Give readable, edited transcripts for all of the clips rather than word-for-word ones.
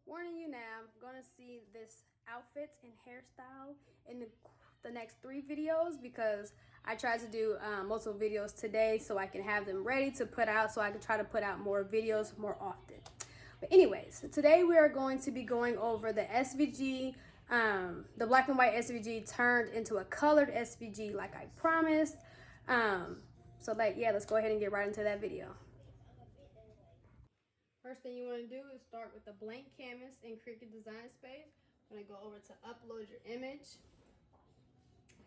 Warning you now, I'm gonna see this outfit and hairstyle in the next 3 videos because I tried to do multiple videos today so I can have them ready to put out, so I can try to put out more videos more often. But anyways, today we are going to be going over the SVG, the black and white SVG turned into a colored SVG like I promised. Let's go ahead and get right into that video. First thing you want to do is start with the blank canvas in Cricut Design Space. I'm going to go over to upload your image.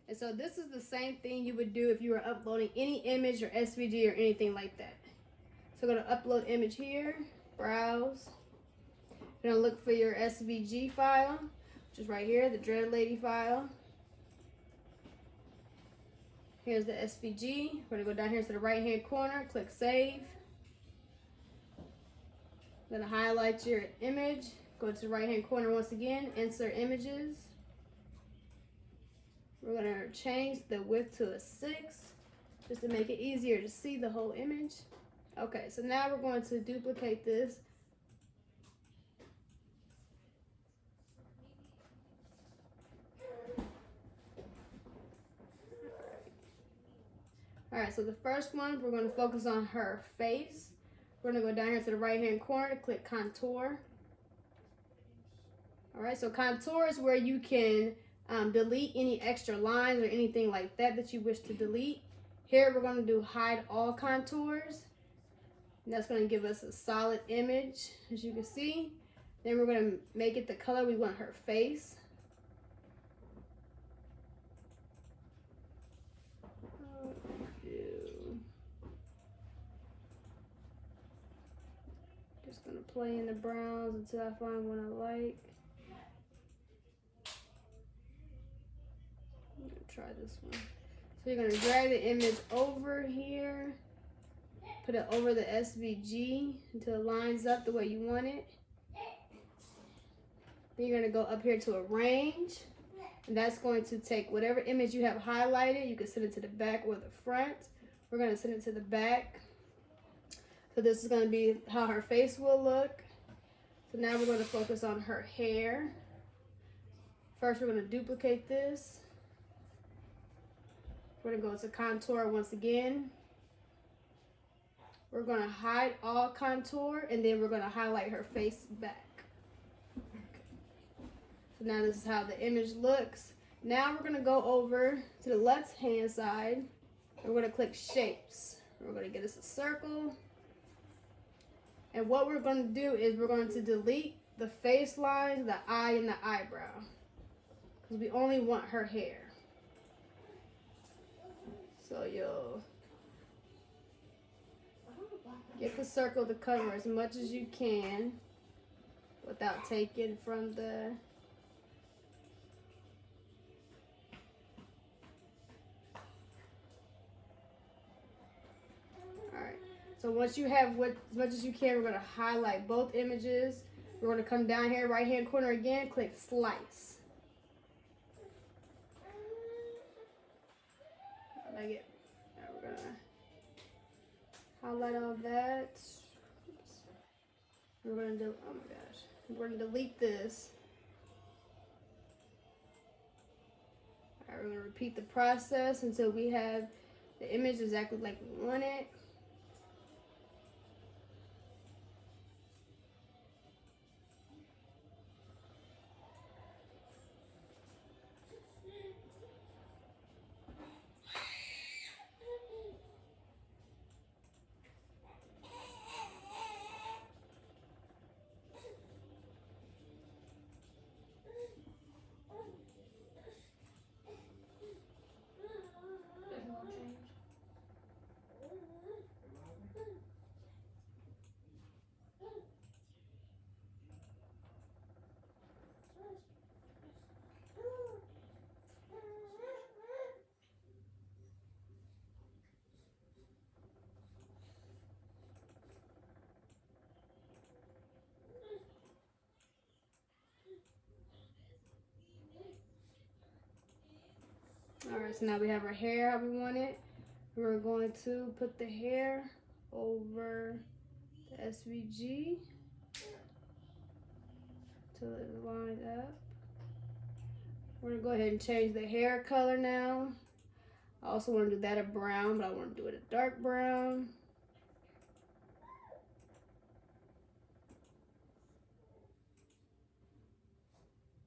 And so this is the same thing you would do if you were uploading any image or SVG or anything like that. So go to upload image here, browse. You're going to look for your SVG file, which is right here, the Dread Lady file. Here's the SVG. We're going to go down here to the right hand corner, click save. I'm going to highlight your image, go to the right hand corner once again, insert images. We're going to change the width to a 6 just to make it easier to see the whole image. Okay, so now we're going to duplicate this. Alright, so the first one, we're going to focus on her face. We're going to go down here to the right hand corner, click contour. Alright, so contour is where you can delete any extra lines or anything like that that you wish to delete. Here we're going to do hide all contours. And that's going to give us a solid image, as you can see. Then we're going to make it the color we want her face. Just going to play in the browns until I find one I like. I'm going to try this one. So you're going to drag the image over here, put it over the SVG until it lines up the way you want it. Then you're going to go up here to arrange, and that's going to take whatever image you have highlighted. You can send it to the back or the front. We're going to send it to the back. So this is going to be how her face will look. So now we're going to focus on her hair. First, we're going to duplicate this. We're going to go to contour once again. We're going to hide all contour, and then we're going to highlight her face back. So now this is how the image looks. Now we're going to go over to the left hand side. We're going to click shapes. We're going to get us a circle. And what we're going to do is we're going to delete the face lines, the eye, and the eyebrow, because we only want her hair. So you'll get the circle to cover as much as you can without taking from the So once you have as much as you can, we're going to highlight both images. We're going to come down here, right hand corner again, click slice. I like it. Now we're going to highlight all that. Oops. We're going to do, oh my gosh, we're going to delete this. All right, we're going to repeat the process until we have the image exactly like we want it. All right, so now we have our hair how we want it. We're going to put the hair over the SVG. till it's lined up. We're gonna go ahead and change the hair color now. I also want to do that a brown, but I want to do it a dark brown.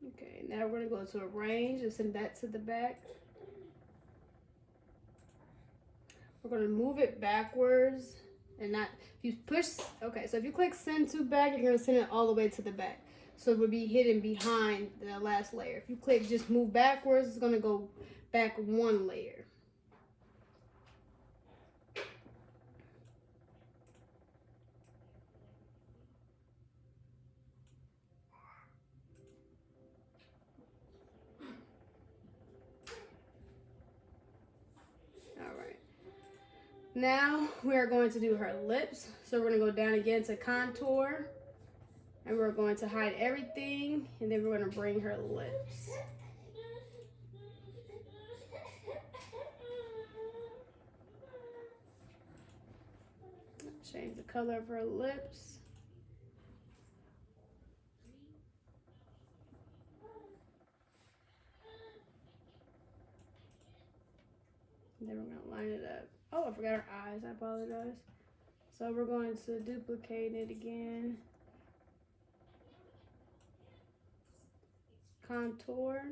Okay, now we're gonna go to arrange and send that to the back. We're gonna move it backwards and not, if you push, okay, so if you click send to back, you're gonna send it all the way to the back. So it would be hidden behind the last layer. If you click just move backwards, it's gonna go back one layer. Now we are going to do her lips. So we're going to go down again to contour. And we're going to hide everything. And then we're going to bring her lips. Change the color of her lips. And then we're going to line it up. Oh, I forgot her eyes. I apologize. So we're going to duplicate it again. Contour.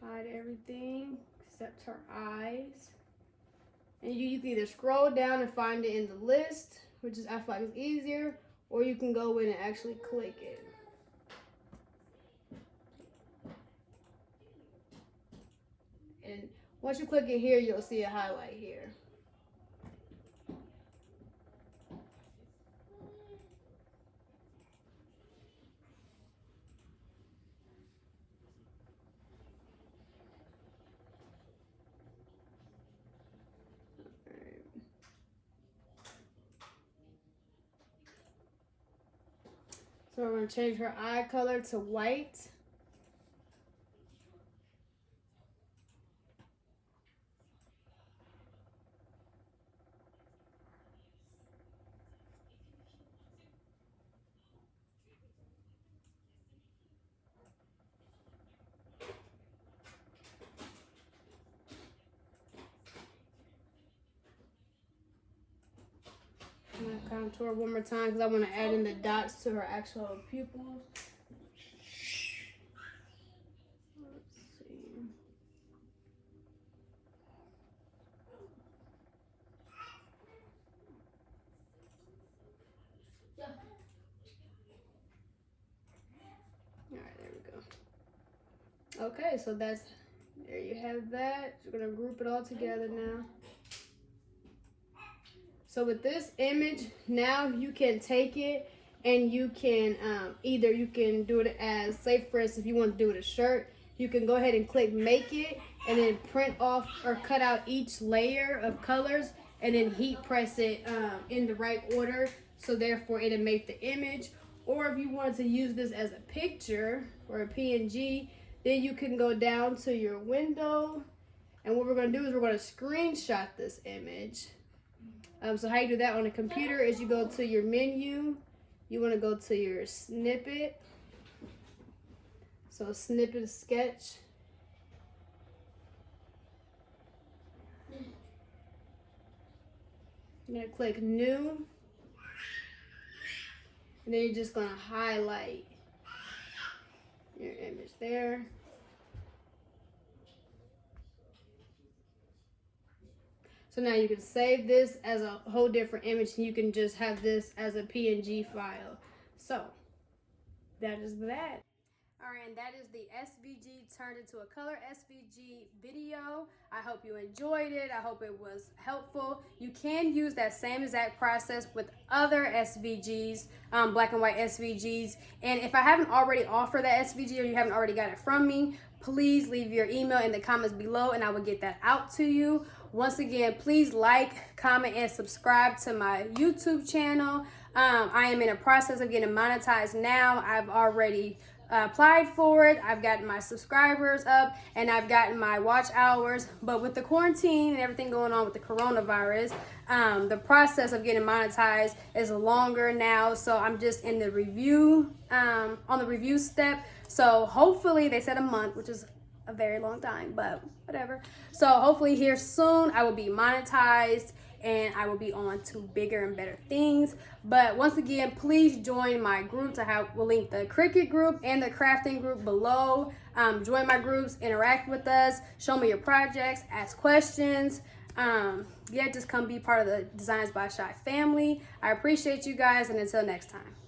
Hide everything except her eyes. And you can either scroll down and find it in the list, which is I feel like it's easier, or you can go in and actually click it. And once you click it here, you'll see a highlight here. So we're going to change her eye color to white. I'm going to contour one more time because I want to add in the dots to her actual pupils. Let's see. All right, there we go. Okay, so there you have that. We're going to group it all together now. So with this image, now you can take it and you can either you can do it as, say for instance, if you want to do it a shirt, you can go ahead and click make it and then print off or cut out each layer of colors and then heat press it in the right order. So therefore it'll make the image. Or if you wanted to use this as a picture or a PNG, then you can go down to your window. And what we're going to do is we're going to screenshot this image. So how you do that on a computer is you go to your menu. You want to go to your snippet. So snippet sketch. You're going to click new. And then you're just going to highlight your image there. So now you can save this as a whole different image and you can just have this as a PNG file. So that is that. All right, and that is the SVG turned into a color SVG video. I hope you enjoyed it. I hope it was helpful. You can use that same exact process with other SVGs, black and white SVGs. And if I haven't already offered that SVG or you haven't already got it from me, please leave your email in the comments below and I will get that out to you. Once again, please like, comment, and subscribe to my YouTube channel. I am in a process of getting monetized now. I've already applied for it. I've gotten my subscribers up and I've gotten my watch hours. But with the quarantine and everything going on with the coronavirus, the process of getting monetized is longer now. So I'm just in the review, on the review step. So hopefully, they said a month, which is a very long time, but whatever. So hopefully here soon I will be monetized and I will be on to bigger and better things. But once again, please join my groups. Will link the Cricut group and the crafting group below. Join my groups, interact with us, show me your projects, ask questions. Yeah, just come be part of the Designs by Shy family. I appreciate you guys, and until next time.